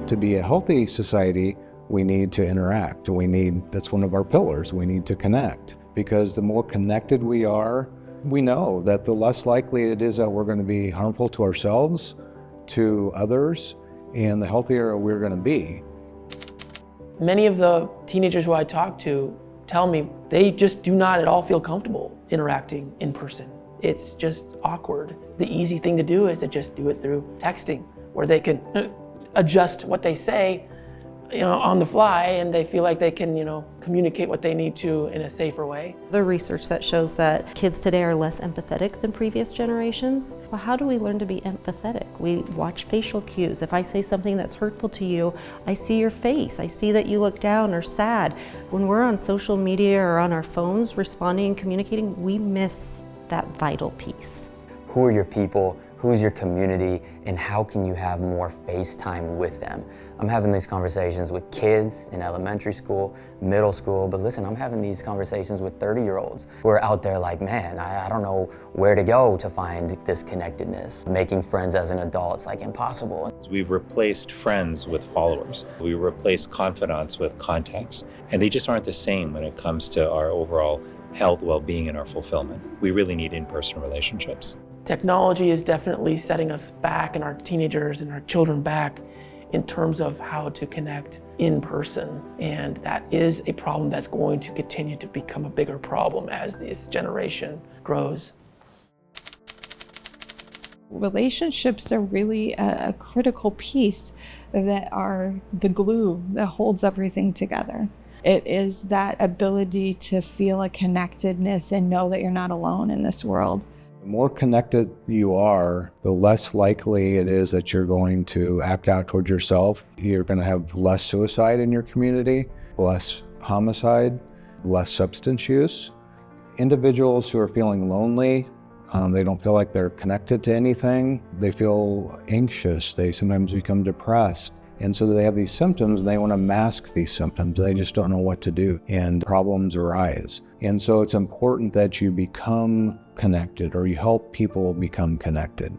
to be a healthy society, we need to interact. That's one of our pillars. We need to connect, because the more connected we are, we know that the less likely it is that we're going to be harmful to ourselves, to others, and the healthier we're going to be. Many of the teenagers who I talk to tell me they just do not at all feel comfortable interacting in person. It's just awkward. The easy thing to do is to just do it through texting, where they can adjust what they say, on the fly, and they feel like they can, communicate what they need to in a safer way. The research that shows that kids today are less empathetic than previous generations. Well, how do we learn to be empathetic? We watch facial cues. If I say something that's hurtful to you, I see your face. I see that you look down or sad. When we're on social media or on our phones responding and communicating, we miss that vital piece. Who are your people? Who's your community? And how can you have more face time with them? I'm having these conversations with kids in elementary school, middle school, but listen, I'm having these conversations with 30-year-olds who are out there like, man, I don't know where to go to find this connectedness. Making friends as an adult, it's like impossible. We've replaced friends with followers. We replaced confidants with contacts, and they just aren't the same when it comes to our overall health, well-being, and our fulfillment. We really need in-person relationships. Technology is definitely setting us back, and our teenagers and our children back, in terms of how to connect in person. And that is a problem that's going to continue to become a bigger problem as this generation grows. Relationships are really a critical piece that are the glue that holds everything together. It is that ability to feel a connectedness and know that you're not alone in this world. The more connected you are, the less likely it is that you're going to act out towards yourself. You're going to have less suicide in your community, less homicide, less substance use. Individuals who are feeling lonely, they don't feel like they're connected to anything. They feel anxious. They sometimes become depressed. And so they have these symptoms, and they want to mask these symptoms. They just don't know what to do, and problems arise. And so it's important that you become connected, or you help people become connected.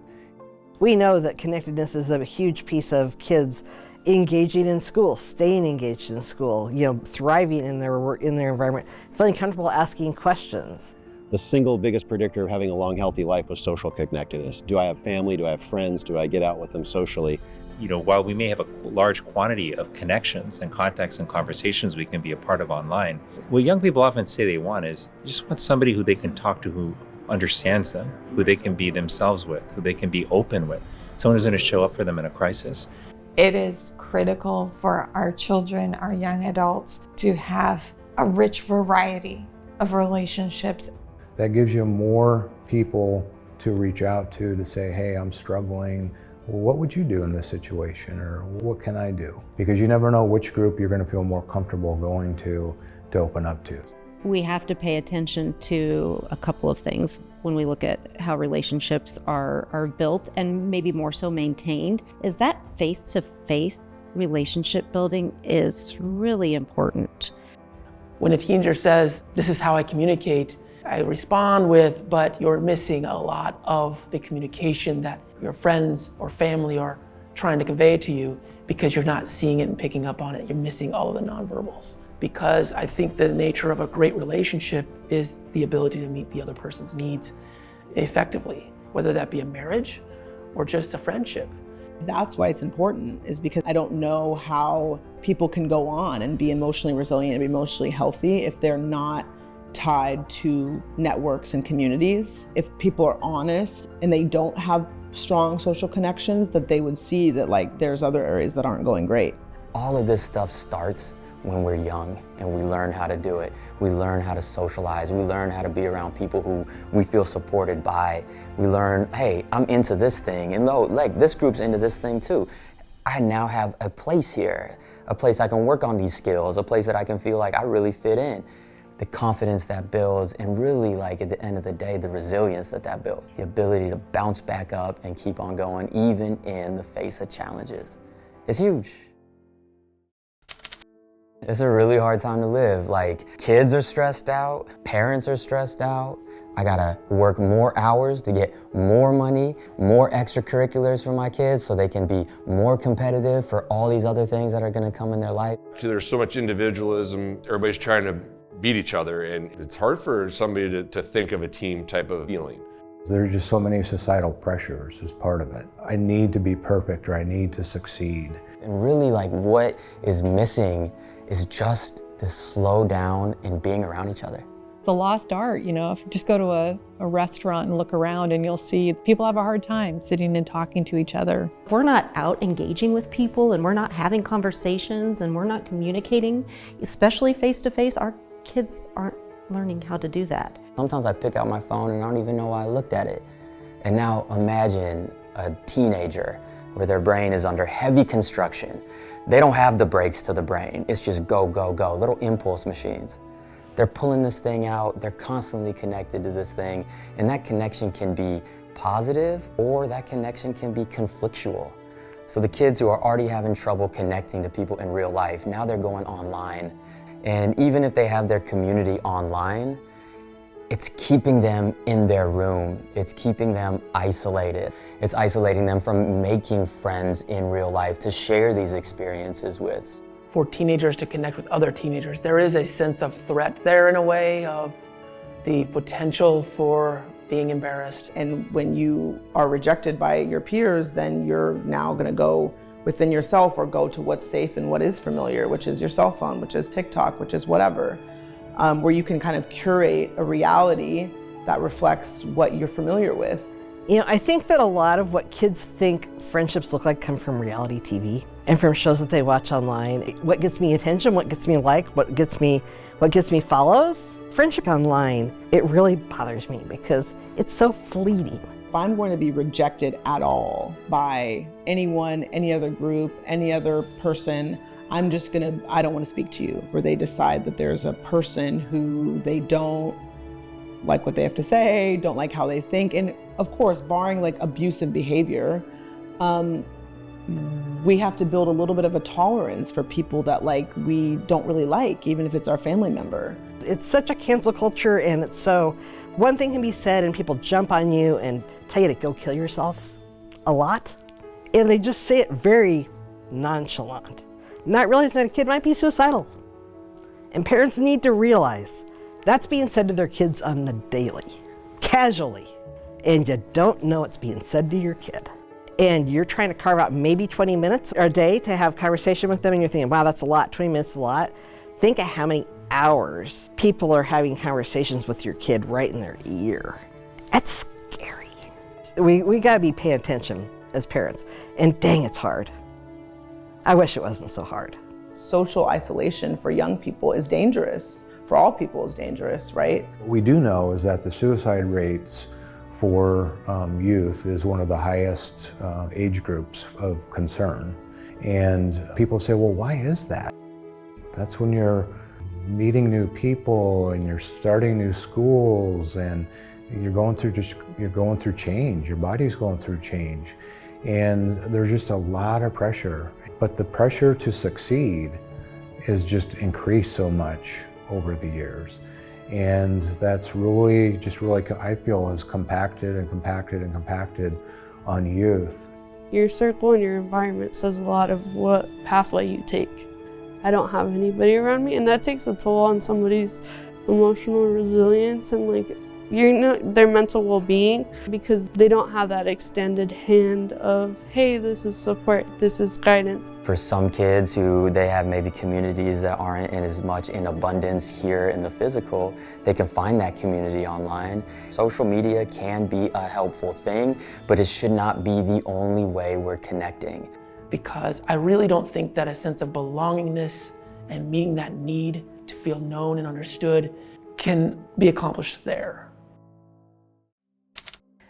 We know that connectedness is a huge piece of kids engaging in school, staying engaged in school, thriving in their environment, feeling comfortable asking questions. The single biggest predictor of having a long, healthy life was social connectedness. Do I have family? Do I have friends? Do I get out with them socially? While we may have a large quantity of connections and contacts and conversations we can be a part of online, what young people often say they want is they just want somebody who they can talk to, who understands them, who they can be themselves with, who they can be open with, someone who's going to show up for them in a crisis. It is critical for our children, our young adults, to have a rich variety of relationships. That gives you more people to reach out to say, hey, I'm struggling. What would you do in this situation, or what can I do? Because you never know which group you're going to feel more comfortable going to open up to. We have to pay attention to a couple of things when we look at how relationships are built, and maybe more so maintained, is that face-to-face relationship building is really important. When a teenager says, this is how I communicate, I respond with, but you're missing a lot of the communication that your friends or family are trying to convey to you, because you're not seeing it and picking up on it. You're missing all of the nonverbals. Because I think the nature of a great relationship is the ability to meet the other person's needs effectively, whether that be a marriage or just a friendship. That's why it's important, is because I don't know how people can go on and be emotionally resilient and be emotionally healthy if they're not tied to networks and communities. If people are honest and they don't have strong social connections, that they would see that there's other areas that aren't going great. All of this stuff starts when we're young and we learn how to do it. We learn how to socialize. We learn how to be around people who we feel supported by. We learn, hey, I'm into this thing, and though this group's into this thing too. I now have a place here, a place I can work on these skills, a place that I can feel like I really fit in. The confidence that builds, and really at the end of the day, the resilience that builds, the ability to bounce back up and keep on going even in the face of challenges. It's huge. It's a really hard time to live. Kids are stressed out, parents are stressed out, I gotta work more hours to get more money, more extracurriculars for my kids so they can be more competitive for all these other things that are gonna come in their life. There's so much individualism, everybody's trying to beat each other, and it's hard for somebody to think of a team type of feeling. There are just so many societal pressures as part of it. I need to be perfect, or I need to succeed. And really, like, what is missing is just this slow down and being around each other. It's a lost art, you know. If you just go to a restaurant and look around, and you'll see people have a hard time sitting and talking to each other. If we're not out engaging with people and we're not having conversations and we're not communicating, especially face to face, our kids aren't learning how to do that. Sometimes I pick out my phone and I don't even know why I looked at it. And now imagine a teenager where their brain is under heavy construction. They don't have the brakes to the brain. It's just go, go, go, little impulse machines. They're pulling this thing out, they're constantly connected to this thing, and that connection can be positive or that connection can be conflictual. So the kids who are already having trouble connecting to people in real life, now they're going online. And even if they have their community online, it's keeping them in their room. It's keeping them isolated. It's isolating them from making friends in real life to share these experiences with. For teenagers to connect with other teenagers, there is a sense of threat there in a way, of the potential for being embarrassed. And when you are rejected by your peers, then you're now going to go within yourself or go to what's safe and what is familiar, which is your cell phone, which is TikTok, which is whatever, where you can kind of curate a reality that reflects what you're familiar with. You know, I think that a lot of what kids think friendships look like come from reality TV and from shows that they watch online. What gets me attention, what gets me like, what gets me follows. Friendship online, it really bothers me because it's so fleeting. If I'm going to be rejected at all by anyone, any other group, any other person, I don't want to speak to you. Where they decide that there's a person who they don't like what they have to say, don't like how they think. And of course, barring like abusive behavior, we have to build a little bit of a tolerance for people that we don't really like, even if it's our family member. It's such a cancel culture, and it's so, one thing can be said and people jump on you and tell you to go kill yourself a lot. And they just say it very nonchalant, not realizing that a kid might be suicidal. And parents need to realize that's being said to their kids on the daily, casually. And you don't know it's being said to your kid. And you're trying to carve out maybe 20 minutes a day to have conversation with them, and you're thinking, wow, that's a lot, 20 minutes is a lot. Think of how many hours people are having conversations with your kid right in their ear. That's scary. We gotta be paying attention as parents, and dang, it's hard. I wish it wasn't so hard. Social isolation for young people is dangerous. For all people is dangerous, right? What we do know is that the suicide rates for youth is one of the highest age groups of concern. And people say, well, why is that? That's when you're meeting new people and you're starting new schools and you're going through change. Your body's going through change. And there's just a lot of pressure. But the pressure to succeed is just increased so much over the years. And that's really, I feel, has compacted on youth. Your circle and your environment says a lot of what pathway you take. I don't have anybody around me, and that takes a toll on somebody's emotional resilience and their mental well-being, because they don't have that extended hand of, hey, this is support, this is guidance. For some kids who they have maybe communities that aren't in as much in abundance here in the physical, they can find that community online. Social media can be a helpful thing, but it should not be the only way we're connecting. Because I really don't think that a sense of belongingness and meeting that need to feel known and understood can be accomplished there.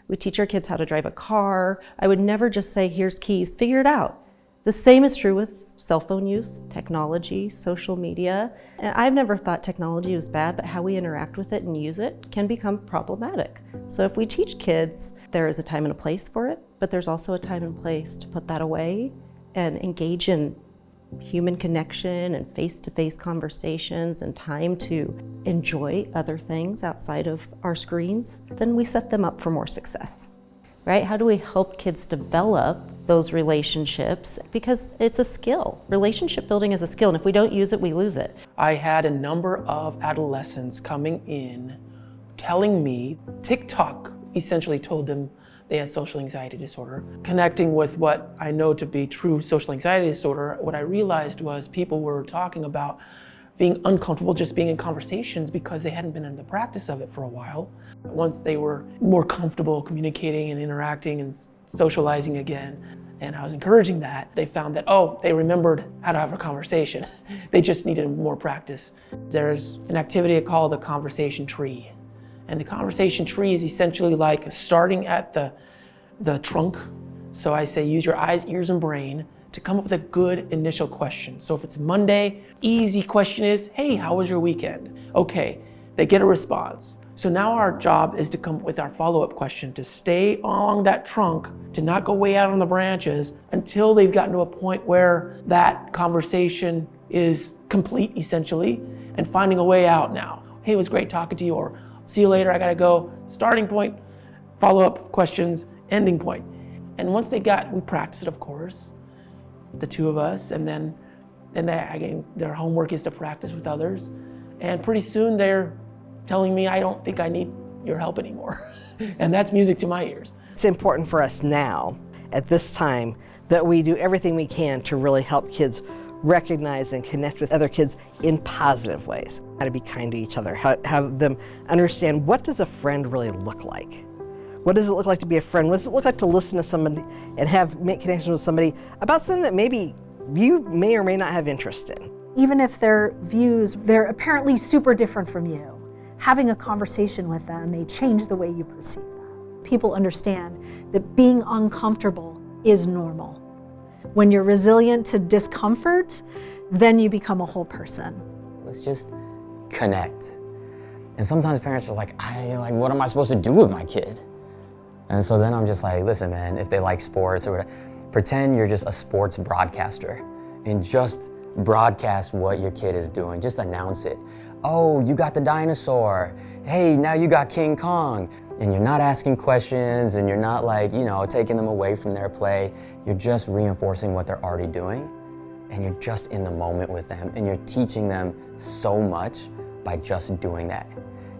We teach our kids how to drive a car. I would never just say, here's keys, figure it out. The same is true with cell phone use, technology, social media. And I've never thought technology was bad, but how we interact with it and use it can become problematic. So if we teach kids, there is a time and a place for it, but there's also a time and place to put that away and engage in human connection and face-to-face conversations and time to enjoy other things outside of our screens, then we set them up for more success, right? How do we help kids develop those relationships? Because it's a skill. Relationship building is a skill, and if we don't use it, we lose it. I had a number of adolescents coming in telling me TikTok essentially told them they had social anxiety disorder. Connecting with what I know to be true social anxiety disorder, what I realized was people were talking about being uncomfortable just being in conversations because they hadn't been in the practice of it for a while. Once they were more comfortable communicating and interacting and socializing again, and I was encouraging that, they found that, they remembered how to have a conversation. They just needed more practice. There's an activity called the conversation tree. And the conversation tree is essentially like starting at the trunk. So I say use your eyes, ears, and brain to come up with a good initial question. So if it's Monday, easy question is, hey, how was your weekend? Okay, they get a response. So now our job is to come up with our follow-up question, to stay along that trunk, to not go way out on the branches until they've gotten to a point where that conversation is complete, essentially, and finding a way out now. Hey, it was great talking to you, or see you later, I gotta go. Starting point, follow-up questions, ending point. And once we practiced it, of course, the two of us, and then their homework is to practice with others. And pretty soon they're telling me, I don't think I need your help anymore. And that's music to my ears. It's important for us now, at this time, that we do everything we can to really help kids recognize and connect with other kids in positive ways. How to be kind to each other, have them understand, what does a friend really look like? What does it look like to be a friend? What does it look like to listen to somebody and make connections with somebody about something that maybe you may or may not have interest in? Even if their views, they're apparently super different from you, having a conversation with them may change the way you perceive them. People understand that being uncomfortable is normal. When you're resilient to discomfort, then you become a whole person. Let's just connect. And sometimes parents are like, what am I supposed to do with my kid? And so then I'm just like, listen, man, if they like sports or whatever, pretend you're just a sports broadcaster and just broadcast what your kid is doing. Just announce it. Oh, you got the dinosaur. Hey, now you got King Kong. And you're not asking questions and you're not taking them away from their play. You're just reinforcing what they're already doing. And you're just in the moment with them. And you're teaching them so much by just doing that.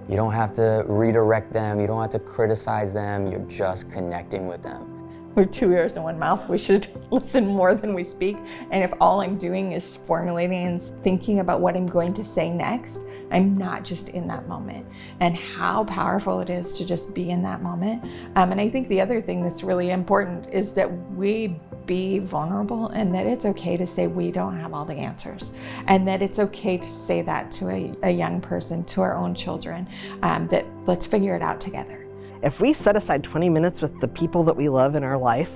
You don't have to redirect them. You don't have to criticize them. You're just connecting with them. We're 2 ears and 1 mouth. We should listen more than we speak. And if all I'm doing is formulating and thinking about what I'm going to say next, I'm not just in that moment. And how powerful it is to just be in that moment. And I think the other thing that's really important is that we be vulnerable, and that it's okay to say we don't have all the answers. And that it's okay to say that to a young person, to our own children, that let's figure it out together. If we set aside 20 minutes with the people that we love in our life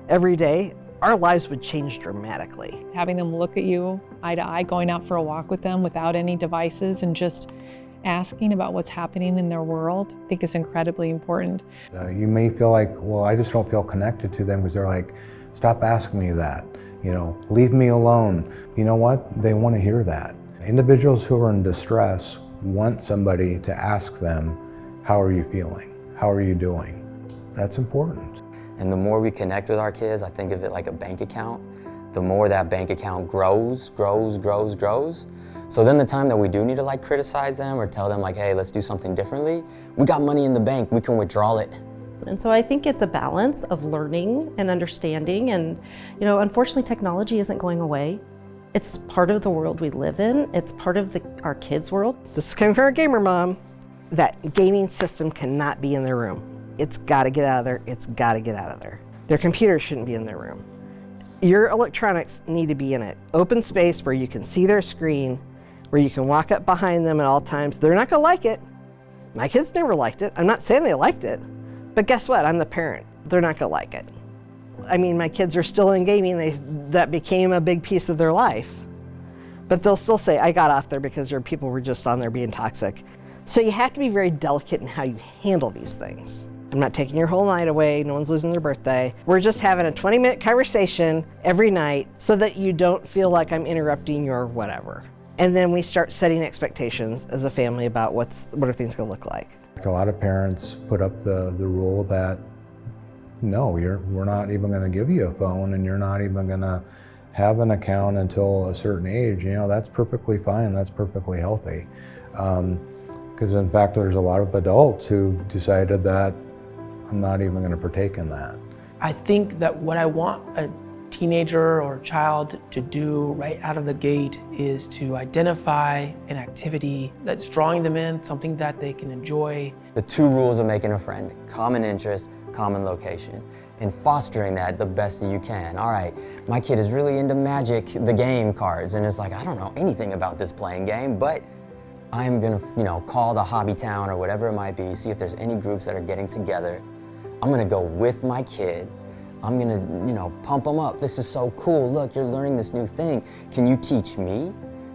every day, our lives would change dramatically. Having them look at you eye to eye, going out for a walk with them without any devices and just asking about what's happening in their world, I think is incredibly important. You may feel like, well, I just don't feel connected to them because they're like, stop asking me that, leave me alone. You know what? They want to hear that. Individuals who are in distress want somebody to ask them, how are you feeling? How are you doing? That's important. And the more we connect with our kids, I think of it like a bank account. The more that bank account grows. So then the time that we do need to criticize them or tell them hey, let's do something differently, we got money in the bank, we can withdraw it. And so I think it's a balance of learning and understanding. And, unfortunately, technology isn't going away. It's part of the world we live in. It's part of our kids' world. This is coming from our gamer mom. That gaming system cannot be in their room. It's got to get out of there. It's got to get out of there. Their computer shouldn't be in their room. Your electronics need to be in an open space where you can see their screen, where you can walk up behind them at all times. They're not going to like it. My kids never liked it. I'm not saying they liked it. But guess what? I'm the parent. They're not going to like it. I mean, my kids are still in gaming. That became a big piece of their life. But they'll still say, I got off there because your people were just on there being toxic. So you have to be very delicate in how you handle these things. I'm not taking your whole night away. No one's losing their birthday. We're just having a 20-minute conversation every night so that you don't feel like I'm interrupting your whatever. And then we start setting expectations as a family about what are things going to look like. A lot of parents put up the rule that no, we're not even going to give you a phone, and you're not even going to have an account until a certain age. That's perfectly fine. That's perfectly healthy. Because in fact, there's a lot of adults who decided that I'm not even going to partake in that. I think that what I want a teenager or child to do right out of the gate is to identify an activity that's drawing them in, something that they can enjoy. The 2 rules of making a friend: common interest, common location, and fostering that the best that you can. All right, my kid is really into Magic, the game cards, and it's like, I don't know anything about this playing game, but I'm gonna, call the hobby town or whatever it might be, see if there's any groups that are getting together. I'm gonna go with my kid. I'm gonna, pump them up. This is so cool. Look, you're learning this new thing. Can you teach me?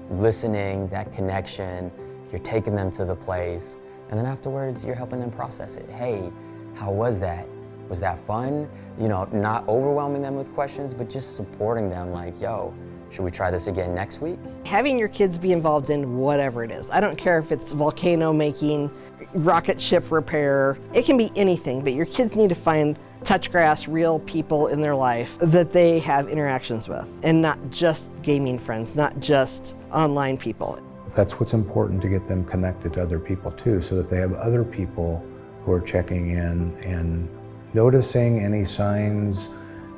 Listening, that connection, you're taking them to the place, and then afterwards, you're helping them process it. Hey, how was that? Was that fun? Not overwhelming them with questions, but just supporting them like, yo, should we try this again next week? Having your kids be involved in whatever it is. I don't care if it's volcano making, rocket ship repair. It can be anything, but your kids need to find touch grass, real people in their life that they have interactions with, and not just gaming friends, not just online people. That's what's important, to get them connected to other people too, so that they have other people who are checking in and noticing any signs,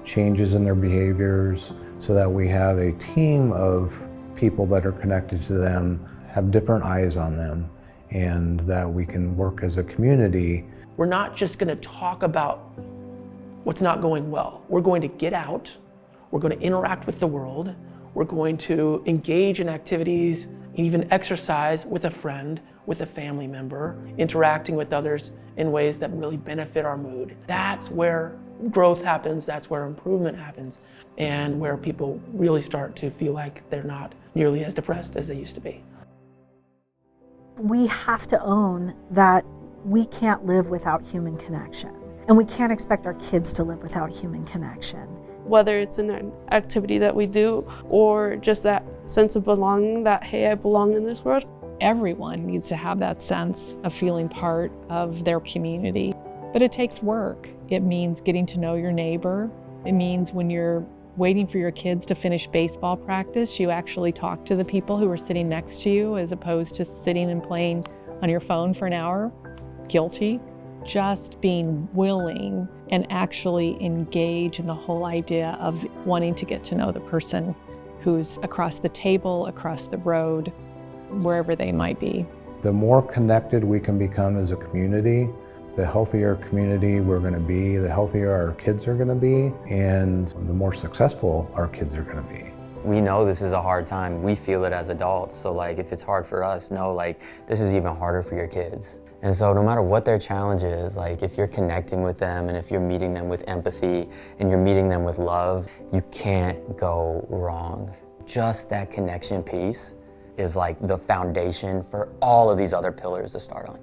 changes in their behaviors, so that we have a team of people that are connected to them, have different eyes on them, and that we can work as a community. We're not just going to talk about what's not going well. We're going to get out, we're going to interact with the world, we're going to engage in activities, even exercise with a friend, with a family member, interacting with others in ways that really benefit our mood. That's where growth happens, that's where improvement happens, and where people really start to feel like they're not nearly as depressed as they used to be. We have to own that we can't live without human connection, and we can't expect our kids to live without human connection. Whether it's an activity that we do or just that sense of belonging, that, hey, I belong in this world. Everyone needs to have that sense of feeling part of their community. But it takes work. It means getting to know your neighbor. It means when you're waiting for your kids to finish baseball practice, you actually talk to the people who are sitting next to you as opposed to sitting and playing on your phone for an hour. Guilty. Just being willing and actually engage in the whole idea of wanting to get to know the person who's across the table, across the road, wherever they might be. The more connected we can become as a community, the healthier community we're going to be, the healthier our kids are going to be, and the more successful our kids are going to be. We know this is a hard time. We feel it as adults. So if it's hard for us, know this is even harder for your kids. And so no matter what their challenge is, if you're connecting with them and if you're meeting them with empathy and you're meeting them with love, you can't go wrong. Just that connection piece is the foundation for all of these other pillars to start on.